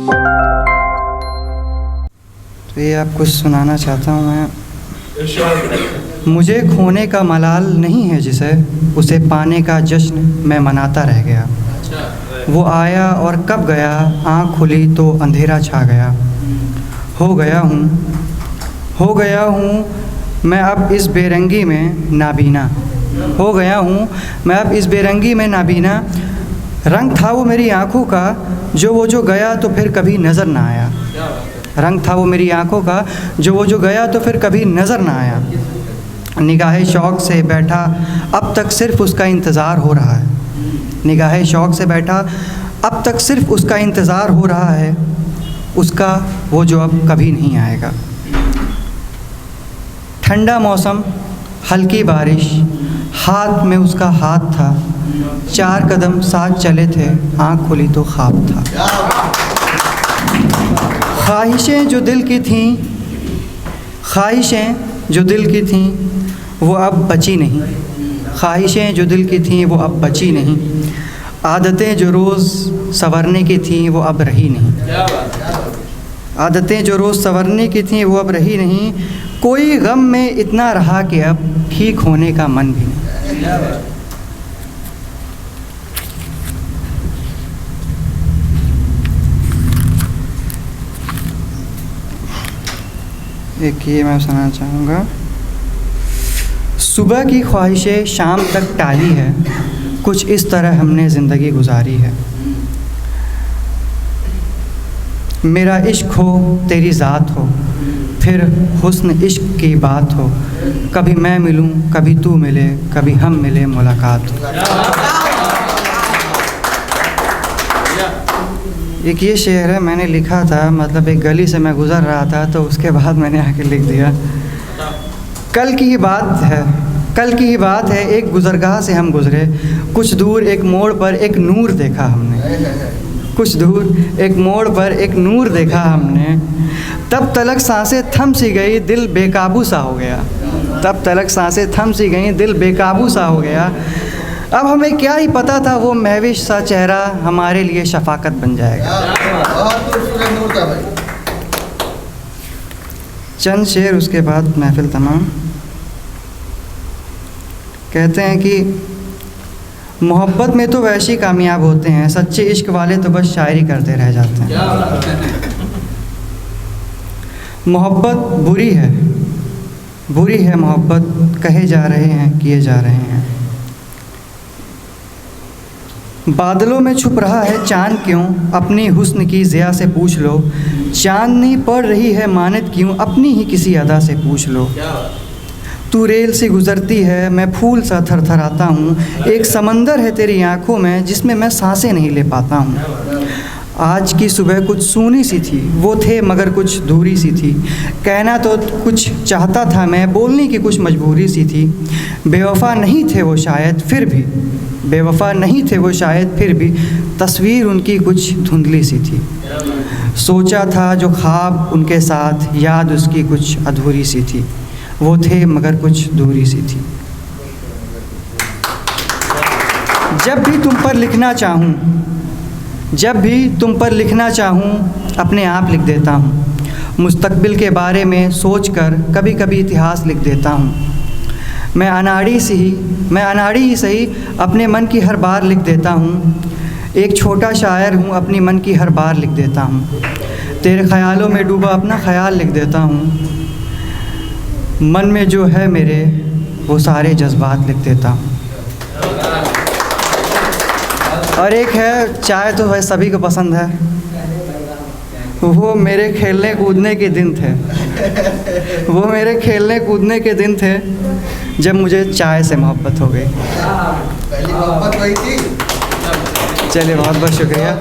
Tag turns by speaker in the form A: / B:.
A: तो ये आपको सुनाना चाहता हूँ मैं। मुझे खोने का मलाल नहीं है जिसे, उसे पाने का जश्न मैं मनाता रह गया। वो आया और कब गया, आँख खुली तो अंधेरा छा गया। हो गया हूँ मैं अब इस बेरंगी में नाबीना। हो गया हूँ मैं अब इस बेरंगी में नाबीना। रंग था वो मेरी आँखों का, जो गया तो फिर कभी नज़र ना आया। रंग था वो मेरी आँखों का, जो गया तो फिर कभी नज़र ना आया। निगाहे शौक़ से बैठा अब तक सिर्फ़ उसका इंतज़ार हो रहा है। निगाहे शौक़ से बैठा अब तक सिर्फ़ उसका इंतज़ार हो रहा है, उसका वो जो अब कभी नहीं आएगा। ठंडा मौसम, हल्की बारिश, हाथ में उसका हाथ था। 4 कदम साथ चले थे, आँख खुली तो ख्वाब था। ख्वाहिशें जो दिल की थीं वो अब बची नहीं। ख्वाहिशें जो दिल की थीं वो अब बची नहीं। आदतें जो रोज़ संवरने की थीं वो अब रही नहीं। आदतें जो रोज़ संवरने की थीं वो अब रही नहीं। कोई गम में इतना रहा कि अब ठीक होने का मन भी नहीं। एक ये मैं सुनाना चाहूँगा। सुबह की ख्वाहिशें शाम तक टाली है, कुछ इस तरह हमने ज़िंदगी गुजारी है। मेरा इश्क हो तेरी ज़ात हो, फिर हुस्न इश्क की बात हो। कभी मैं मिलूं, कभी तू मिले, कभी हम मिले, मुलाकात हो। एक ये शेर है, मैंने लिखा था, मतलब एक गली से मैं गुज़र रहा था तो उसके बाद मैंने आके लिख दिया। कल की ही बात है एक गुज़रगाह से हम गुज़रे। कुछ दूर एक मोड़ पर एक नूर देखा हमने। कुछ दूर एक मोड़ पर एक नूर देखा हमने। तब तलक सांसें थम सी गई, दिल बेकाबू सा हो गया। तब तलक सांसें थम सी गई, दिल बेकाबू सा हो गया। अब हमें क्या ही पता था वो महविश सा चेहरा हमारे लिए शफ़ाकत बन जाएगा। चंद शेर उसके बाद महफिल तमाम। कहते हैं कि मोहब्बत में तो वैसे ही कामयाब होते हैं, सच्चे इश्क वाले तो बस शायरी करते रह जाते हैं। मोहब्बत बुरी है मोहब्बत, कहे जा रहे हैं किए जा रहे हैं। बादलों में छुप रहा है चाँद क्यों, अपनी हुस्न की ज़िया से पूछ लो। चाँदनी पड़ रही है मानत क्यों, अपनी ही किसी अदा से पूछ लो। तू रेल से गुज़रती है, मैं फूल सा थरथराता हूँ। एक समंदर है तेरी आँखों में, जिसमें मैं सांसें नहीं ले पाता हूँ। आज की सुबह कुछ सूनी सी थी, वो थे मगर कुछ दूरी सी थी। कहना तो कुछ चाहता था मैं, बोलने की कुछ मजबूरी सी थी। बेवफ़ा नहीं थे वो शायद फिर भी तस्वीर उनकी कुछ धुंधली सी थी। सोचा था जो ख्वाब उनके साथ, याद उसकी कुछ अधूरी सी थी। वो थे मगर कुछ दूरी सी थी। जब भी तुम पर लिखना चाहूँ अपने आप लिख देता हूँ। मुस्तकबिल के बारे में सोचकर कभी कभी इतिहास लिख देता हूँ। मैं अनाड़ी ही सही अपने मन की हर बार लिख देता हूँ। एक छोटा शायर हूँ, अपनी मन की हर बार लिख देता हूँ। तेरे ख्यालों में डूबा अपना ख्याल लिख देता हूँ। मन में जो है मेरे वो सारे जज्बात लिख देता हूँ। और एक है, चाय तो है सभी को पसंद है। वो मेरे खेलने कूदने के दिन थे जब मुझे चाय से मोहब्बत हो गई।
B: पहली मोहब्बत वही थी।
A: चलिए बहुत बहुत शुक्रिया।